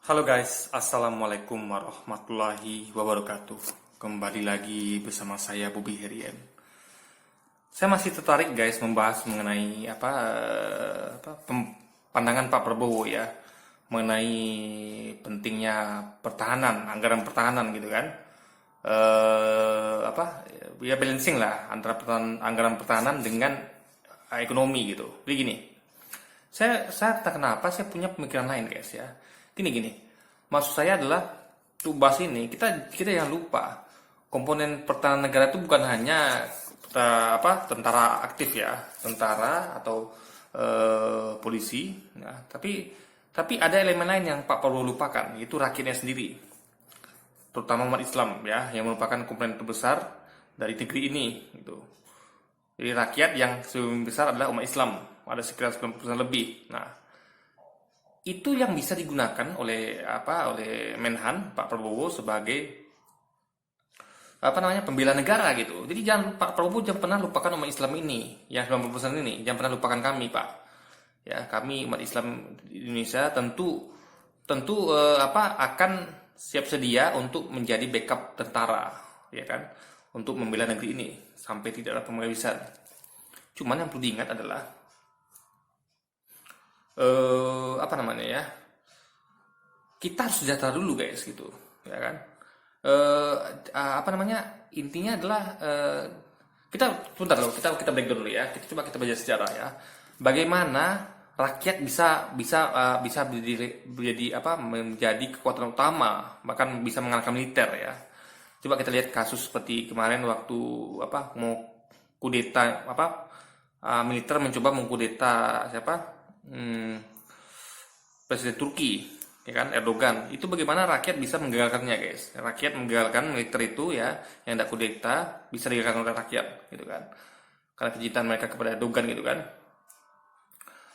Halo guys, Assalamualaikum warahmatullahi wabarakatuh. Kembali lagi bersama saya Bobby Herian. Saya masih tertarik guys membahas mengenai pandangan Pak Prabowo ya, mengenai pentingnya pertahanan, anggaran pertahanan gitu kan. Ya balancing lah antara anggaran pertahanan dengan ekonomi gitu. Jadi gini, saya tak kenapa saya punya pemikiran lain guys ya. Gini, maksud saya adalah bahas ini kita yang lupa komponen pertahanan negara itu bukan hanya tentara aktif ya, tentara atau polisi, ya, tapi ada elemen lain yang Pak Prabowo lupakan, yaitu rakyatnya sendiri, terutama umat Islam ya, yang merupakan komponen terbesar dari negeri ini gitu. Jadi rakyat yang sebagian besar adalah umat Islam, ada sekitar 90% lebih. Nah, itu yang bisa digunakan oleh Menhan Pak Prabowo sebagai pembela negara gitu. Jadi Pak Prabowo jangan pernah lupakan umat Islam ini, yang 90% ini, jangan pernah lupakan kami, Pak. Ya, kami umat Islam di Indonesia tentu akan siap sedia untuk menjadi backup tentara, ya kan, untuk membela negeri ini sampai tidak ada penghabisan. Cuman yang perlu diingat adalah kita harus sejahtera dulu guys gitu, ya kan. Intinya adalah kita sebentar loh, kita break dulu ya, kita coba kita baca sejarah ya, bagaimana rakyat bisa menjadi kekuatan utama, bahkan bisa mengalahkan militer ya. Coba kita lihat kasus seperti kemarin waktu mau kudeta, militer mencoba mengkudeta Presiden Turki, ya kan, Erdogan. Itu bagaimana rakyat bisa menggagalkannya, guys. Rakyat menggagalkan militer itu ya, yang tidak kudeta bisa digagalkan oleh rakyat, gitu kan. Karena kecintaan mereka kepada Erdogan, gitu kan.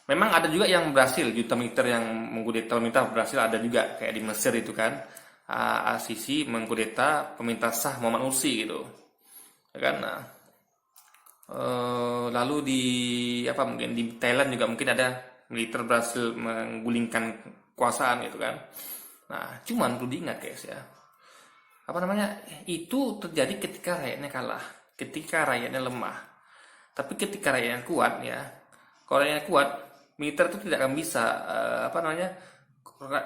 Memang ada juga yang berhasil, juta militer yang mengkudeta pemerintah berhasil, ada juga kayak di Mesir itu kan. Al-Sisi mengkudeta pemerintah sah Muhammad Mursi gitu. Ya kan? Nah, lalu mungkin di Thailand juga mungkin ada militer berhasil menggulingkan kekuasaan gitu kan. Nah, cuman perlu diingat guys ya, itu terjadi ketika rakyatnya kalah, ketika rakyatnya lemah. Tapi ketika rakyatnya kuat ya, kalau rakyatnya kuat, militer itu tidak akan bisa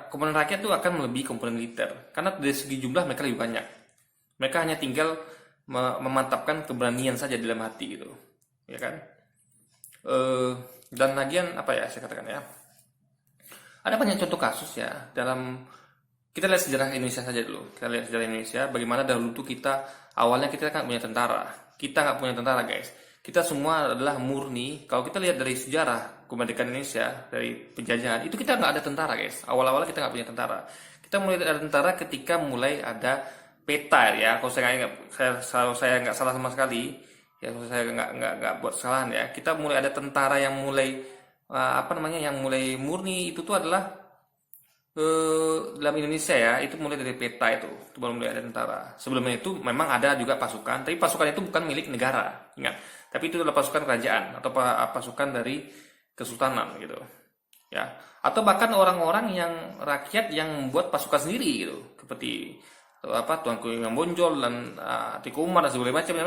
komponen rakyat itu akan melebihi komponen militer, karena dari segi jumlah mereka lebih banyak. Mereka hanya tinggal memantapkan keberanian saja dalam hati gitu, ya kan. Dan lagian saya katakan ya, ada banyak contoh kasus ya dalam, kita lihat sejarah Indonesia saja dulu. Kita lihat sejarah Indonesia bagaimana dahulu tuh awalnya kita kan punya tentara, kita nggak punya tentara guys. Kita semua adalah murni. Kalau kita lihat dari sejarah kemerdekaan Indonesia dari penjajahan itu, kita nggak ada tentara guys. Awal-awal kita nggak punya tentara. Kita mulai ada tentara ketika mulai ada peta ya. Kalau saya nggak salah sama sekali ya, kalau saya nggak buat kesalahan ya, kita mulai ada tentara yang mulai yang mulai murni itu tuh adalah dalam Indonesia ya, itu mulai dari peta, itu baru mulai ada tentara. Sebelumnya itu memang ada juga pasukan, tapi pasukan itu bukan milik negara, ingat, tapi itu adalah pasukan kerajaan atau pasukan dari kesultanan gitu ya, atau bahkan orang-orang yang rakyat yang membuat pasukan sendiri gitu, seperti Tuanku Imam Bonjol dan Atiku Umar dan segala macam.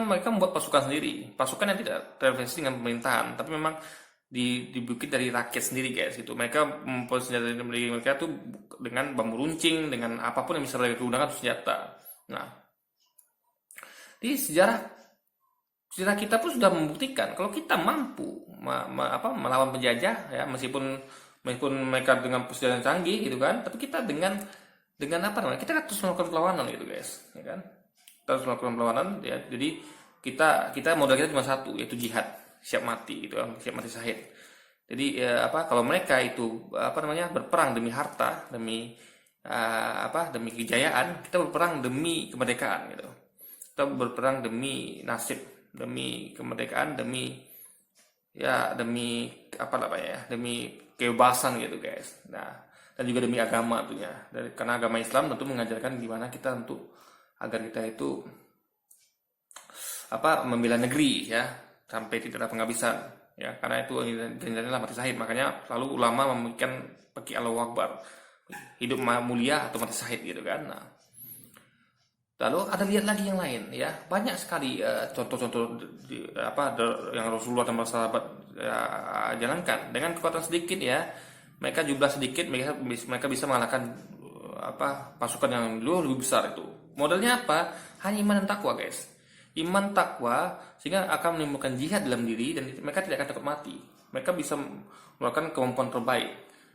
Mereka membuat pasukan sendiri, pasukan yang tidak tervensi dengan pemerintahan, tapi memang dibikin dari rakyat sendiri guys gitu. Mereka membuat senjata dari mereka tuh dengan bambu runcing, dengan apapun yang bisa mereka gunakan untuk senjata. Nah, di sejarah kita pun sudah membuktikan kalau kita mampu melawan penjajah ya, meskipun mereka dengan senjata canggih gitu kan, tapi kita dengan kita terus melakukan perlawanan gitu guys, ya kan. Kita harus melakukan perlawanan ya. Jadi kita modal kita cuma satu, yaitu jihad, siap mati gitu, siap mati syahid. Jadi kalau mereka itu berperang demi harta, demi demi kejayaan, kita berperang demi kemerdekaan gitu. Kita berperang demi nasib, demi kemerdekaan, demi demi kebebasan gitu guys. Nah, dan juga demi agama tentunya. Karena agama Islam tentu mengajarkan gimana kita untuk agar kita itu membela negeri ya, sampai tidak ada penghabisan ya, karena itu adalah mati syahid. Makanya lalu ulama memberikan bagi Allahu Akbar, hidup mulia atau mati syahid gitu kan. Nah, lalu ada lihat lagi yang lain ya, banyak sekali contoh-contoh yang Rasulullah dan para sahabat jalankan dengan kekuatan sedikit ya, mereka jumlah sedikit, mereka bisa mengalahkan pasukan yang lebih besar itu. Modalnya apa? Hanya iman dan takwa guys, iman takwa, sehingga akan menimbulkan jihad dalam diri dan mereka tidak akan takut mati, mereka bisa melakukan kemampuan terbaik.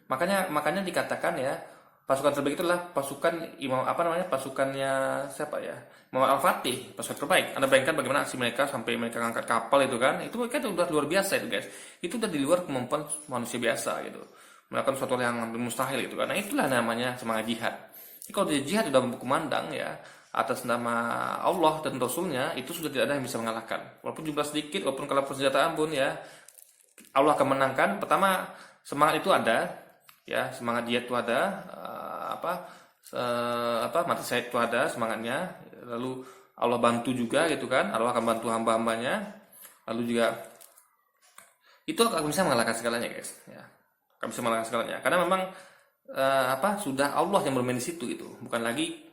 Makanya dikatakan ya, pasukan terbaik itu adalah pasukan pasukannya siapa ya? Muhammad Al-Fatih, pasukan terbaik. Anda bayangkan bagaimana aksi mereka sampai mereka ngangkat kapal itu kan? Itu mereka udah luar biasa itu guys. Itu udah di luar kemampuan manusia biasa gitu. Melakukan sesuatu yang hampir mustahil gitu kan. Nah, itulah namanya semangat jihad. Jadi kalau dia jihad sudah berkumandang ya atas nama Allah dan Rasulnya, itu sudah tidak ada yang bisa mengalahkan. Walaupun jumlah sedikit, walaupun kalah persenjataan pun ya, Allah akan menangkan. Pertama, semangat itu ada, ya semangat jihad itu ada, mati syahid itu ada semangatnya. Lalu Allah bantu juga gitu kan, Allah akan bantu hamba-hambanya. Lalu juga itu akan bisa mengalahkan segalanya guys, ya akan bisa mengalahkan segalanya. Karena memang sudah Allah yang bermain di situ gitu, bukan lagi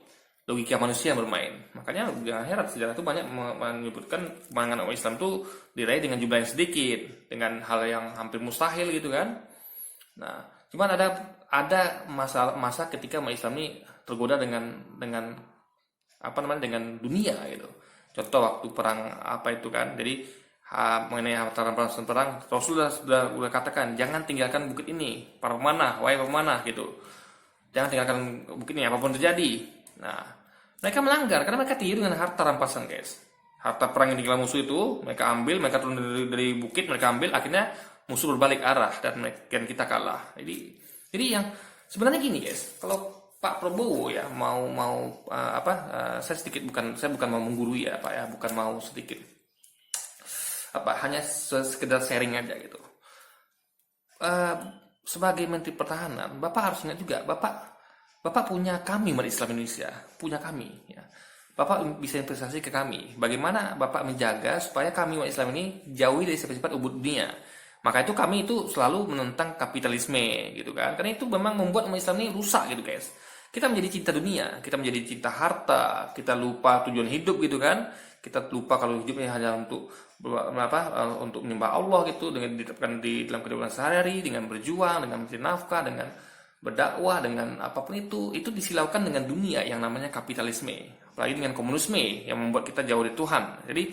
logika manusia yang bermain. Makanya di akhirat sejarah itu banyak menyebutkan kemenangan umat Islam itu diraih dengan jumlah yang sedikit, dengan hal yang hampir mustahil gitu kan. Nah, cuman ada masa ketika umat Islam ini tergoda dengan dengan dunia gitu. Contoh waktu perang itu kan. Jadi mengenai harta rampasan perang, Rasulullah sudah katakan, jangan tinggalkan bukit ini, para pemanah, wahai pemanah gitu. Jangan tinggalkan bukit ini apapun terjadi. Nah, mereka melanggar karena mereka tiru dengan harta rampasan guys. Harta perang yang digelar musuh itu mereka ambil, mereka turun dari bukit, mereka ambil, akhirnya musuh berbalik arah dan kita kalah. Jadi yang sebenarnya gini guys, kalau Pak Prabowo ya saya bukan mau menggurui ya Pak ya, bukan mau sedikit hanya sekedar sharing aja gitu. Sebagai Menteri Pertahanan, Bapak harus ingat juga, Bapak punya kami umat Islam Indonesia, punya kami ya. Bapak bisa investasi ke kami. Bagaimana Bapak menjaga supaya kami umat Islam ini jauhi dari sifat-sifat ubud dunia. Maka itu kami itu selalu menentang kapitalisme gitu kan. Karena itu memang membuat umat Islam ini rusak gitu guys. Kita menjadi cinta dunia, kita menjadi cinta harta, kita lupa tujuan hidup gitu kan. Kita lupa kalau hidupnya hanya untuk menyembah Allah gitu, dengan diterapkan di dalam kehidupan sehari-hari, dengan berjuang, dengan mencari nafkah, dengan berdakwah, dengan apapun itu disilaukan dengan dunia yang namanya kapitalisme, apalagi dengan komunisme yang membuat kita jauh dari Tuhan. Jadi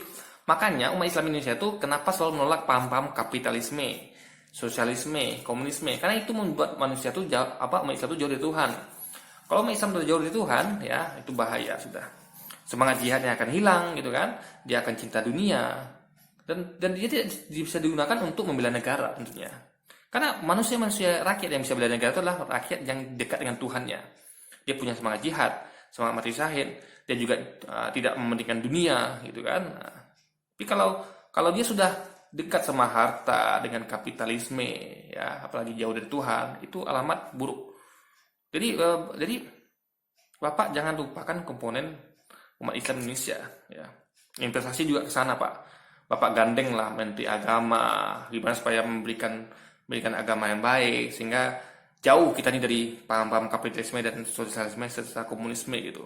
makanya umat Islam Indonesia itu kenapa selalu menolak paham-paham kapitalisme, sosialisme, komunisme, karena itu membuat manusia itu umat Islam itu jauh dari Tuhan. Kalau umat Islam sudah jauh dari Tuhan ya, itu bahaya sudah. Semangat jihadnya akan hilang gitu kan, dia akan cinta dunia, dan dia tidak bisa digunakan untuk membela negara tentunya. Karena rakyat yang bisa bela negara itu adalah rakyat yang dekat dengan Tuhannya. Dia punya semangat jihad, semangat mati syahid, dia juga tidak mementingkan dunia gitu kan. Nah, tapi kalau dia sudah dekat sama harta dengan kapitalisme ya, apalagi jauh dari Tuhan, itu alamat buruk. Jadi Bapak jangan lupakan komponen umat Islam Indonesia ya. Investasi juga ke sana Pak. Bapak gandeng lah Menteri Agama, gimana supaya memberikan agama yang baik, sehingga jauh kita ini dari paham-paham kapitalisme dan sosialisme serta komunisme gitu.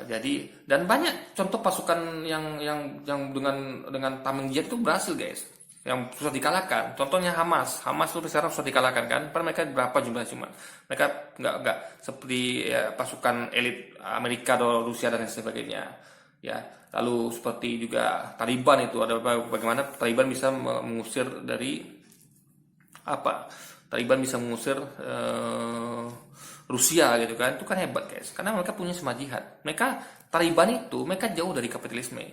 Jadi dan banyak contoh pasukan yang dengan tameng jihad itu berhasil guys, yang susah dikalahkan. Contohnya Hamas itu sekarang susah dikalahkan kan, padahal mereka berapa jumlahnya, cuma mereka nggak seperti ya, pasukan elit Amerika atau Rusia dan sebagainya ya. Lalu seperti juga Taliban itu, ada bagaimana Taliban bisa mengusir Rusia gitu kan. Itu kan hebat guys, karena mereka punya semangat jihad. Taliban itu mereka jauh dari kapitalisme,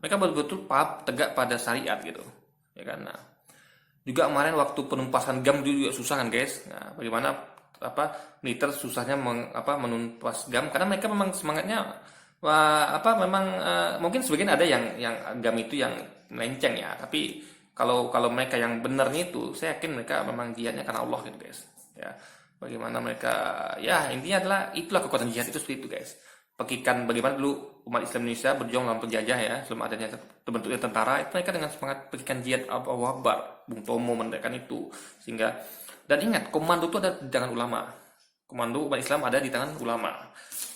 mereka betul-betul tegak pada syariat gitu ya kan. Nah, juga kemarin waktu penumpasan GAM juga susah kan guys. Nah, bagaimana militer susahnya menumpas GAM, karena mereka memang semangatnya mungkin sebagian ada yang GAM itu yang melenceng ya, tapi kalau mereka yang benarnya itu, saya yakin mereka memang jihadnya karena Allah gitu guys ya. Bagaimana mereka ya, intinya itulah kekuatan jihad itu seperti itu guys. Pekikan bagaimana dulu umat Islam Indonesia berjuang lawan penjajah ya, sebelum adanya terbentuknya tentara, itu mereka dengan semangat pekikan jihad Allahu Akbar, Bung Tomo mendirikan itu, sehingga Dan ingat, komando itu ada di tangan ulama. Komando umat Islam ada di tangan ulama.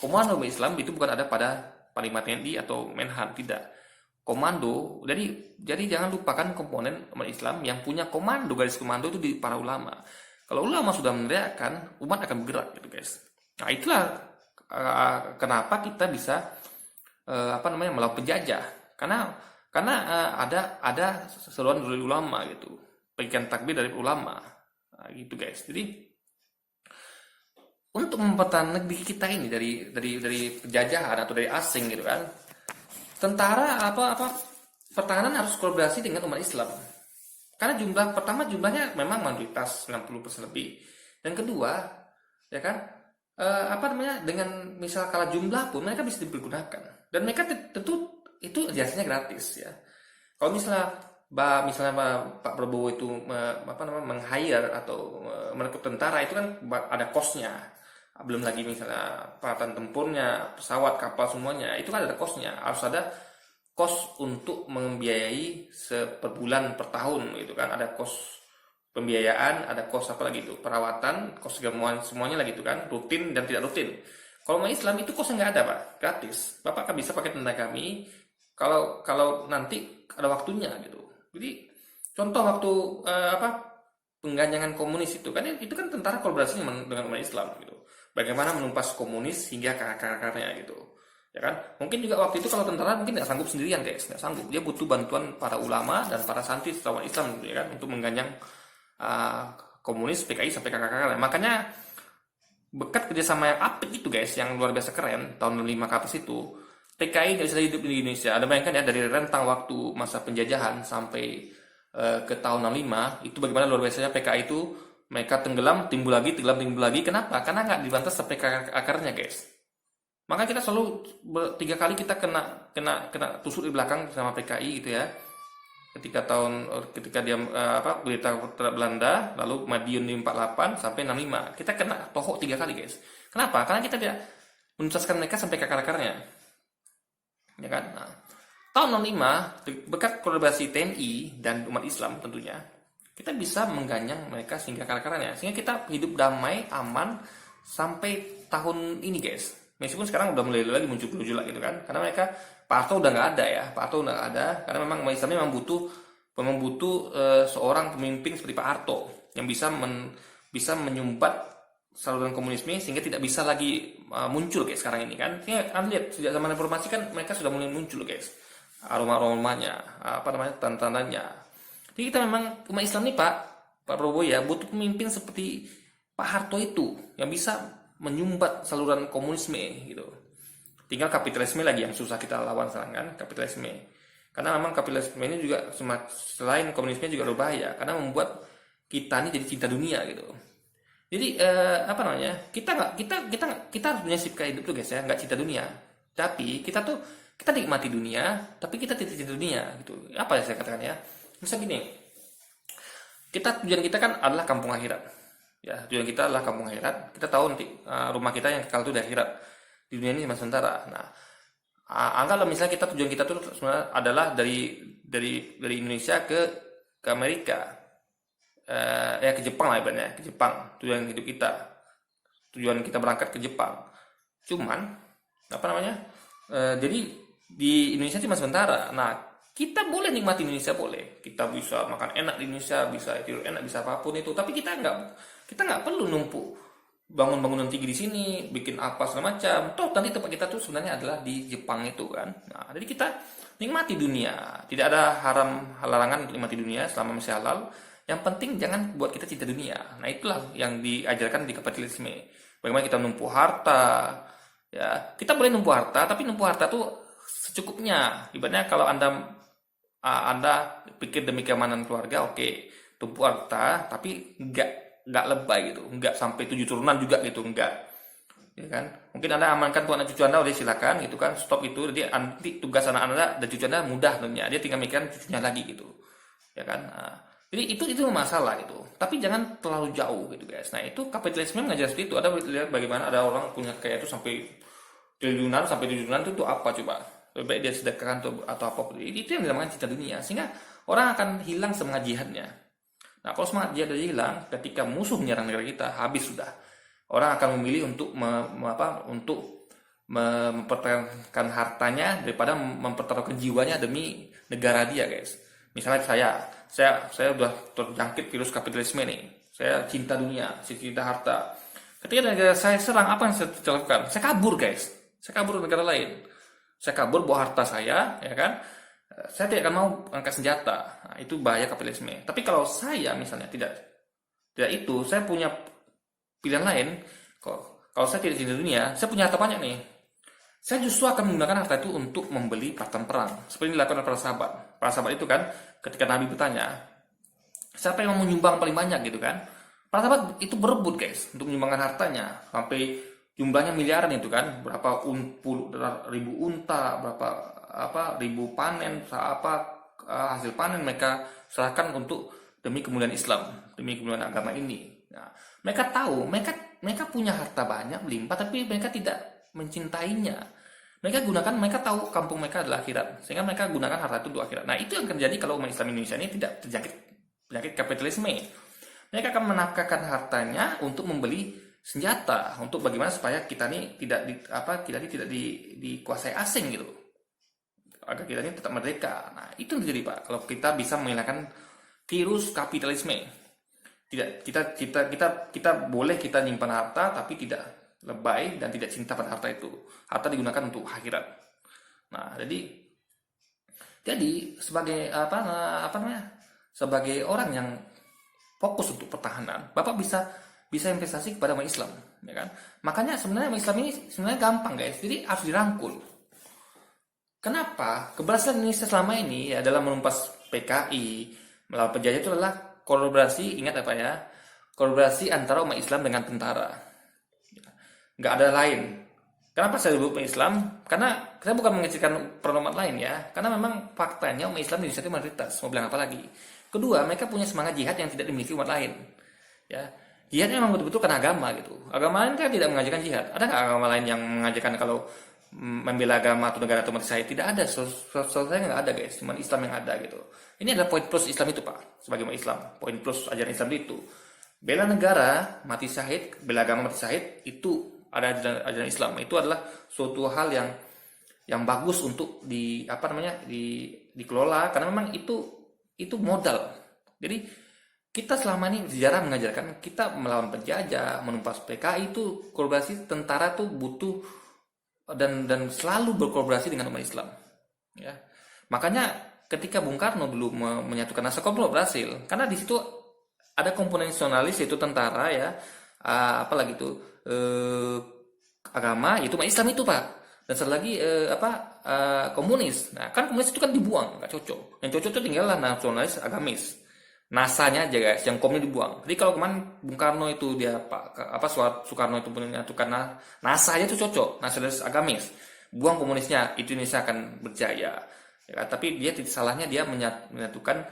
Komando umat Islam itu bukan ada pada Panglima TNI atau Menhan, tidak. Komando, jadi jangan lupakan komponen umat Islam yang punya komando, garis komando itu di para ulama. Kalau ulama sudah meneriakkan, umat akan bergerak gitu guys. Nah itulah kenapa kita bisa melawan penjajah, karena ada seruan dari ulama gitu, bagian takbir dari ulama. Nah, gitu guys. Jadi untuk mempertahankan negeri kita ini dari penjajahan atau dari asing gitu kan, tentara pertahanan harus kolaborasi dengan umat Islam. Karena jumlahnya memang mayoritas 90% lebih. Dan kedua, ya kan, dengan misal kalah jumlah pun mereka bisa dipergunakan. Dan mereka tentu itu jasanya gratis ya. Kalau misalnya Pak Prabowo itu meng-hire atau merekrut tentara, itu kan ada cost-nya. Belum lagi misalnya peralatan tempurnya, pesawat, kapal, semuanya itu kan ada cost-nya. Harus ada cost untuk membiayai per bulan, per tahun gitu kan. Ada cost pembiayaan, ada cost apa lagi itu, perawatan, cost semuanya lagi itu kan, rutin dan tidak rutin. Kalau mau Islam itu cost nggak ada Pak, gratis. Bapak kan bisa pakai tentara kami kalau nanti ada waktunya gitu. Jadi contoh waktu pengganjangan komunis itu kan tentara kolaborasi dengan umat Islam gitu. Bagaimana menumpas komunis hingga ke akar-akarnya gitu. Ya kan? Mungkin juga waktu itu kalau tentara mungkin nggak sanggup sendirian guys, nggak sanggup. Dia butuh bantuan para ulama dan para santri selawan Islam gitu, ya kan, untuk mengganjang komunis PKI sampai ke akar-akarnya. Makanya berkat kerjasama yang apik itu guys, yang luar biasa keren tahun 5 ke atas itu, PKI nggak bisa hidup di Indonesia. Ada bayangkan ya, dari rentang waktu masa penjajahan sampai ke tahun 65 itu bagaimana luar biasanya PKI itu. Mereka tenggelam, timbul lagi, tenggelam, timbul lagi. Kenapa? Karena nggak dibantu sampai ke akarnya, guys. Maka kita selalu 3 kali kita kena tusuk di belakang sama PKI gitu ya. Ketika dia berita Belanda, lalu Madiun di 48 sampai 65, kita kena tohok 3 kali, guys. Kenapa? Karena kita tidak menuntaskan mereka sampai ke akar-akarnya. Ya kan? Nah, tahun 65 berkat kolaborasi TNI dan umat Islam tentunya, kita bisa mengganjang mereka sehingga akar-akarnya, sehingga kita hidup damai, aman sampai tahun ini guys. Meskipun sekarang udah mulai lagi muncul gejolak gitu kan, karena mereka Pak Harto udah nggak ada ya, Pak Harto udah nggak ada, karena memang Islamnya memang butuh seorang pemimpin seperti Pak Harto yang bisa menyumbat saluran komunisme sehingga tidak bisa lagi muncul kayak sekarang ini kan. Sehingga kan lihat sejak zaman reformasi kan mereka sudah mulai muncul guys, aroma-aromanya, tanda-tandanya. Jadi kita memang umat Islam nih Pak Prabowo ya, butuh pemimpin seperti Pak Harto itu yang bisa menyumbat saluran komunisme gitu. Tinggal kapitalisme lagi yang susah kita lawan sekarang kan, kapitalisme. Karena memang kapitalisme ini juga selain komunisme juga berbahaya karena membuat kita ini jadi cinta dunia gitu. Jadi kita harus punya sikap hidup tuh guys ya, nggak cinta dunia. Tapi kita nikmati dunia, tapi kita tidak cinta dunia gitu. Apa yang saya katakan ya? Misal gini, tujuan kita kan adalah kampung akhirat. Ya, tujuan kita adalah kampung akhirat. Kita tahu nanti rumah kita yang kekal itu di akhirat. Di dunia ini cuma sementara. Nah, anggaplah misalnya tujuan kita tuh sebenarnya adalah dari Indonesia ke Amerika. Ke Jepang lah ibaratnya, ke Jepang. Tujuan hidup kita. Tujuan kita berangkat ke Jepang. Cuman jadi di Indonesia cuma sementara. Nah, kita boleh nikmati Indonesia, boleh. Kita bisa makan enak di Indonesia, bisa tidur enak, bisa apapun itu. Tapi kita nggak perlu numpuk bangun bangunan tinggi di sini, bikin apa segala macam. Toh nanti tempat kita tuh sebenarnya adalah di Jepang itu kan. Nah, jadi kita nikmati dunia. Tidak ada larangan untuk nikmati dunia selama masih halal. Yang penting jangan buat kita cinta dunia. Nah, itulah yang diajarkan di kapitalisme. Bagaimana kita menumpuk harta. Ya, kita boleh numpuk harta, tapi numpuk harta tuh secukupnya. Ibaratnya kalau Anda pikir demi keamanan keluarga, oke, tumpuk harta, tapi nggak lebay gitu, nggak sampai 7 turunan juga gitu, nggak, ya kan? Mungkin Anda amankan tuh anak cucu Anda, udah silakan gitu kan, stop itu, jadi nanti tugas anak Anda dan cucu Anda mudah tentunya, dia tinggal mikirkan cucunya lagi gitu, ya kan? Nah, jadi itu masalah itu, tapi jangan terlalu jauh gitu guys. Nah itu kapitalisme mengajar seperti itu. Ada lihat bagaimana ada orang punya kayak itu sampai triliunan itu apa coba? Lebih baik dia sedekahkan atau apa, itu yang dinamakan cinta dunia, sehingga orang akan hilang semangat jihadnya. Nah, kalau semangat jihad udah hilang, ketika musuh menyerang negara kita, habis sudah. Orang akan memilih untuk mempertahankan hartanya daripada mempertaruhkan jiwanya demi negara dia, guys. Misalnya saya udah terjangkit virus kapitalisme nih. Saya cinta dunia, saya cinta harta. Ketika negara saya serang, apa yang saya lakukan? Saya kabur, guys. Saya kabur ke negara lain. Saya kabur bawa harta saya, ya kan? Saya tidak akan mau angkat senjata. Nah, itu bahaya kapitalisme. Tapi kalau saya misalnya tidak itu, saya punya pilihan lain. Kalau saya tidak cinta dunia, saya punya harta banyak nih. Saya justru akan menggunakan harta itu untuk membeli peralatan perang. Seperti yang dilakukan oleh para sahabat. Para sahabat itu kan, ketika Nabi bertanya, siapa yang mau menyumbang paling banyak gitu kan? Para sahabat itu berebut, guys, untuk menyumbangkan hartanya. Sampai jumlahnya miliaran itu kan. Berapa ribu unta, berapa ribu panen, hasil panen mereka serahkan untuk demi kemuliaan Islam, demi kemuliaan agama ini. Nah, mereka tahu, mereka punya harta banyak melimpah, tapi mereka tidak mencintainya. Mereka tahu kampung mereka adalah akhirat, sehingga mereka gunakan harta itu untuk akhirat. Nah, itu yang terjadi kalau umat Islam Indonesia ini tidak terjangkit penyakit kapitalisme. Mereka akan menafkahkan hartanya untuk membeli senjata, untuk bagaimana supaya kita ini tidak dikuasai asing gitu, agar kita ini tetap merdeka. Nah, itu yang terjadi, Pak, kalau kita bisa menghilangkan virus kapitalisme. Kita boleh kita nyimpan harta, tapi tidak lebay dan tidak cinta pada harta itu. Harta digunakan untuk akhirat. Nah, jadi sebagai sebagai orang yang fokus untuk pertahanan, Bapak bisa investasi kepada umat Islam, ya kan? Makanya sebenarnya umat Islam ini sebenarnya gampang, guys. Jadi harus dirangkul. Kenapa? Keberhasilan Indonesia selama ini ya dalam menumpas PKI, melawan penjajah itu adalah kolaborasi, ingat apa ya? Kolaborasi antara umat Islam dengan tentara. Nggak ada lain. Kenapa saya sebut umat Islam? Karena saya bukan mengecilkan peran umat lain ya. Karena memang faktanya umat Islam di Indonesia itu mayoritas. Mau bilang apa lagi? Kedua, mereka punya semangat jihad yang tidak dimiliki umat lain. Ya, jihadnya memang betul-betul karena agama gitu. Agama lain kan tidak mengajarkan jihad. Ada nggak agama lain yang mengajarkan kalau membela agama atau negara atau mati saya? Tidak ada. Soalnya nggak ada, guys. Cuma Islam yang ada gitu. Ini adalah poin plus Islam itu, Pak. Sebagai umat Islam, poin plus ajaran Islam itu. Bela negara, mati syahid, bela agama mati syahid itu ada ajaran Islam. Itu adalah suatu hal yang bagus untuk dikelola karena memang itu modal. Jadi kita selama ini sejarah mengajarkan kita melawan penjajah, menumpas PKI itu kolaborasi tentara tuh butuh dan selalu berkolaborasi dengan umat Islam. Ya. Makanya ketika Bung Karno dulu menyatukan nasional berhasil karena di situ ada komponen nasionalis yaitu tentara ya, apalagi itu agama yaitu umat Islam itu, Pak. Dan satu lagi komunis. Nah, kan komunis itu kan dibuang, nggak cocok. Yang cocok itu tinggallah nasionalis agamis. NASA-nya aja, guys, yang komnya dibuang. Jadi kalau kemarin Bung Karno itu dia Soekarno itu menyatukan NASA aja itu cocok, nasionalis agamis. Buang komunisnya, itu Indonesia akan berjaya. Ya, tapi salahnya dia menyatukan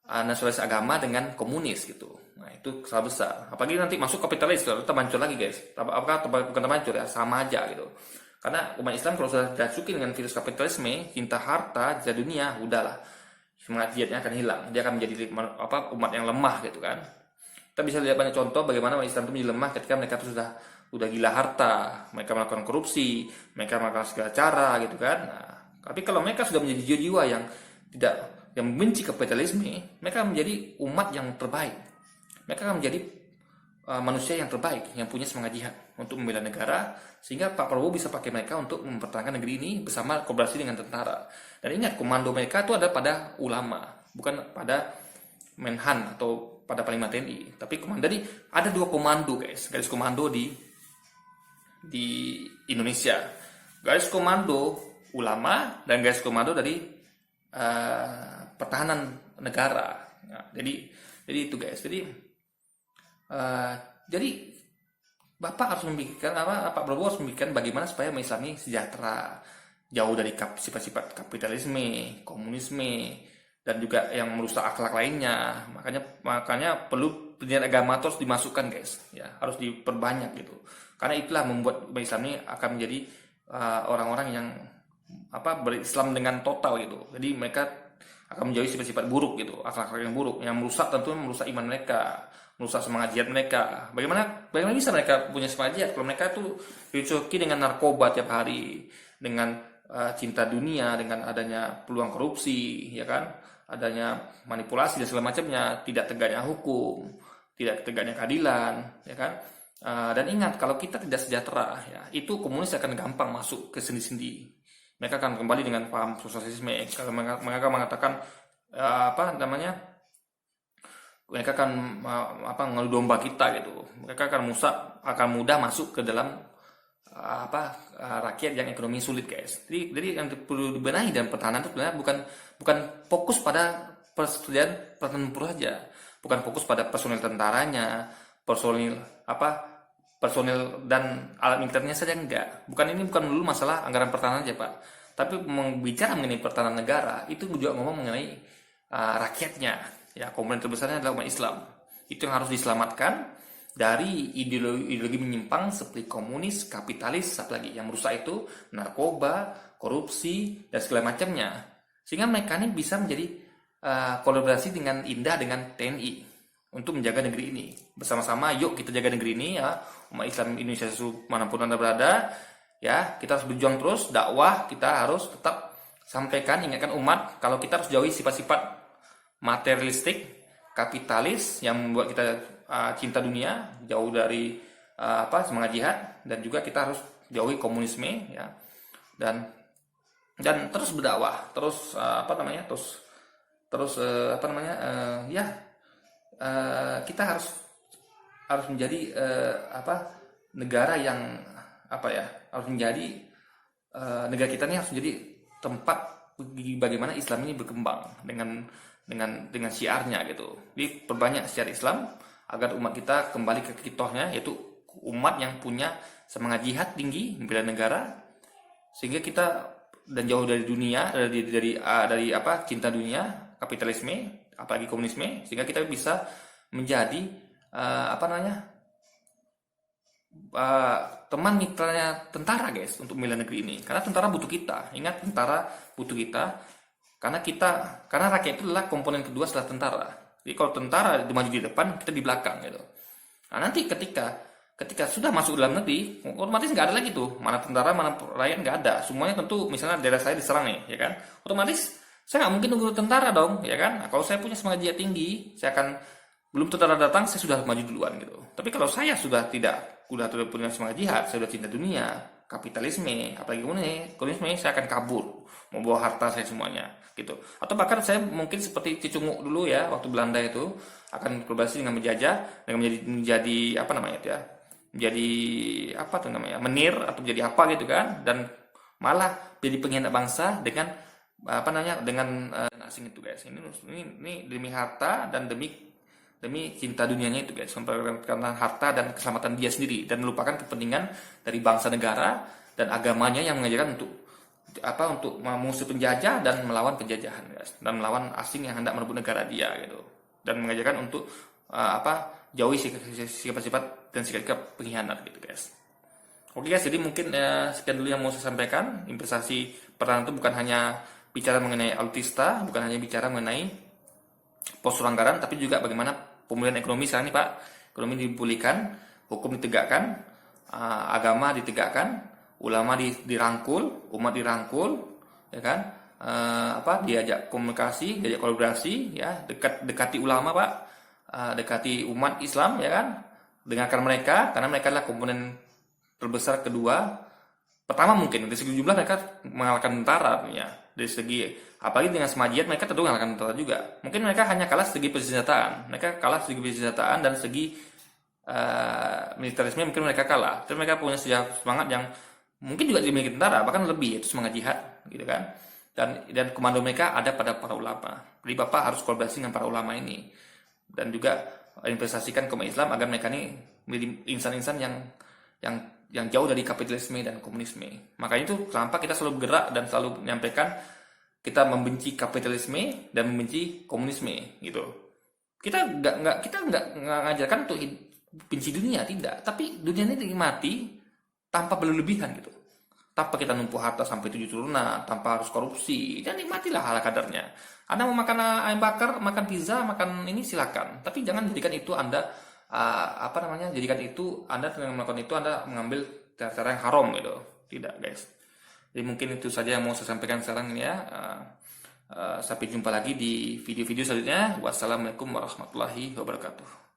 nasionalis agama dengan komunis gitu. Nah, itu salah besar. Apalagi nanti masuk kapitalis, kita hancur lagi, guys. Apakah bukan hancur ya, sama aja gitu. Karena umat Islam kalau sudah dirasuki dengan virus kapitalisme, cinta harta, cinta dunia, udahlah. Semangat jihadnya akan hilang. Dia akan menjadi umat yang lemah gitu kan. Kita bisa lihat banyak contoh bagaimana umat Islam itu menjadi lemah ketika mereka itu sudah gila harta, mereka melakukan korupsi, mereka melakukan segala cara gitu kan. Nah, tapi kalau mereka sudah menjadi jiwa-jiwa yang membenci kapitalisme, mereka menjadi umat yang terbaik. Mereka akan menjadi manusia yang terbaik, yang punya semangat jihad untuk membela negara, sehingga Pak Prabowo bisa pakai mereka untuk mempertahankan negeri ini bersama kolaborasi dengan tentara. Dan ingat, komando mereka itu ada pada ulama, bukan pada Menhan atau pada Panglima TNI. Tapi ada 2 komando, guys, garis komando di Indonesia. Garis komando ulama dan garis komando dari pertahanan negara. Nah, jadi itu, guys. Jadi Bapak harus memikirkan Pak Prabowo harus memikirkan bagaimana supaya Islam ini sejahtera, jauh dari sifat-sifat kapitalisme, komunisme, dan juga yang merusak akhlak lainnya. Makanya perlu pendidikan agama terus dimasukkan, guys. Ya, harus diperbanyak gitu. Karena itulah membuat Islam ini akan menjadi orang-orang yang berislam dengan total gitu. Jadi mereka akan menjauhi sifat-sifat buruk gitu, akhlak-akhlak yang buruk, yang merusak, tentunya merusak iman mereka, merusak semangat jihad mereka. Bagaimana bisa mereka punya semangat jihad kalau mereka itu dicoki dengan narkoba tiap hari, dengan cinta dunia, dengan adanya peluang korupsi, ya kan, adanya manipulasi dan segala macamnya, tidak tegaknya hukum, tidak tegaknya keadilan, ya kan. Dan ingat, kalau kita tidak sejahtera, ya, itu komunis akan gampang masuk ke sendi-sendi. Mereka akan kembali dengan paham sosialisme. Kalau mereka mengatakan apa namanya, mereka akan ngelu domba kita gitu. Mereka akan mudah masuk ke dalam rakyat yang ekonomi sulit, guys. Jadi yang perlu dibenahi dalam pertahanan itu sebenarnya bukan fokus pada persediaan pertahanan tempur saja, bukan fokus pada personil tentaranya, personil dan alat militernya saja, enggak. Ini bukan dulu masalah anggaran pertahanan aja, Pak. Tapi bicara mengenai pertahanan negara, itu juga ngomong mengenai rakyatnya. Ya, komponen terbesarnya adalah umat Islam. Itu yang harus diselamatkan dari ideologi menyimpang seperti komunis, kapitalis, apalagi yang merusak itu narkoba, korupsi, dan segala macamnya. Sehingga mereka ini bisa menjadi kolaborasi dengan indah dengan TNI untuk menjaga negeri ini. Bersama-sama, yuk kita jaga negeri ini, ya, umat Islam Indonesia manapun Anda berada, ya, kita harus berjuang terus, dakwah kita harus tetap sampaikan, ingatkan umat kalau kita harus jauhi sifat-sifat materialistik, kapitalis yang membuat kita cinta dunia, jauh dari semangat jihad, dan juga kita harus jauhi komunisme, ya, dan terus berdakwah, terus kita harus menjadi negara yang harus menjadi negara kita ini harus menjadi tempat bagaimana Islam ini berkembang dengan syiarnya gitu. Jadi perbanyak syiar Islam agar umat kita kembali ke kitohnya, yaitu umat yang punya semangat jihad tinggi, membela negara, sehingga kita dan jauh dari dunia, dari cinta dunia, kapitalisme, apalagi komunisme, sehingga kita bisa menjadi teman mitranya tentara, guys, untuk membela negeri ini. Karena tentara butuh kita. Ingat, tentara butuh kita. Karena rakyat itu adalah komponen kedua setelah tentara. Jadi kalau tentara maju di depan, kita di belakang gitu. Nah, nanti ketika sudah masuk dalam negeri, otomatis nggak ada lagi tuh mana tentara mana rakyat, nggak ada. Semuanya tentu, misalnya daerah saya diserang nih, ya kan, otomatis saya nggak mungkin nunggu tentara dong, ya kan. Nah, kalau saya punya semangat jihad tinggi, saya akan, belum tentara datang saya sudah maju duluan gitu. Tapi kalau saya sudah tidak punya semangat jihad, saya sudah cinta dunia, kapitalisme, apalagi komunisme, saya akan kabur, membawa harta saya semuanya gitu. Atau bahkan saya mungkin seperti Cicunguk dulu, ya, waktu Belanda itu akan kolaborasi dengan menjajah, dengan menjadi menir atau menjadi apa gitu kan, dan malah jadi pengkhianat bangsa dengan asing itu, guys. Ini demi harta dan demi cinta dunianya itu, guys, mempertahankan harta dan keselamatan dia sendiri dan melupakan kepentingan dari bangsa negara dan agamanya yang mengajarkan untuk mengusir penjajah dan melawan penjajahan, guys, dan melawan asing yang hendak merebut negara dia gitu, dan mengajarkan untuk jauhi sifat-sifat dan sikap pengkhianat gitu, guys. Oke, guys, jadi mungkin sekian dulu yang mau saya sampaikan. Investasi pertahanan itu bukan hanya bicara mengenai alutsista, bukan hanya bicara mengenai postur anggaran, tapi juga bagaimana pemulihan ekonomi sekarang ini, Pak. Ekonomi dipulihkan, hukum ditegakkan, agama ditegakkan, ulama dirangkul, umat dirangkul, ya kan? Diajak komunikasi, diajak kolaborasi, ya, dekati ulama, Pak. Dekati umat Islam, ya kan? Dengarkan mereka, karena mereka adalah komponen terbesar kedua. Pertama, mungkin dari segi jumlah mereka mengalahkan tentara, ya. Dari segi, apalagi dengan semangat jihad, mereka tentu mengalahkan tentara juga. Mungkin mereka hanya kalah segi persenjataan, dan segi militerisme mungkin mereka kalah. Tapi mereka punya semangat yang mungkin juga dimiliki tentara, bahkan lebih, yaitu semangat jihad, gitu kan. Dan komando mereka ada pada para ulama. Jadi Bapak harus kolaborasi dengan para ulama ini, dan juga investasikan ke umat Islam agar mereka ini menjadi insan-insan yang jauh dari kapitalisme dan komunisme. Makanya itu kenapa kita selalu bergerak dan selalu menyampaikan kita membenci kapitalisme dan membenci komunisme gitu. Kita nggak ngajarkan untuk benci dunia, tidak. Tapi dunia ini dinikmati tanpa berlebihan gitu, tanpa kita numpuk harta sampai 7 turunan, tanpa harus korupsi, dan nikmatilah ala kadarnya. Anda mau makan ayam bakar, makan pizza, makan ini silakan. Tapi jangan jadikan itu Anda jadikan itu Anda dengan melakukan itu Anda mengambil cara-cara yang haram gitu. Tidak, guys. Jadi mungkin itu saja yang mau saya sampaikan sekarang ini ya. Sampai jumpa lagi di video-video selanjutnya. Wassalamualaikum warahmatullahi wabarakatuh.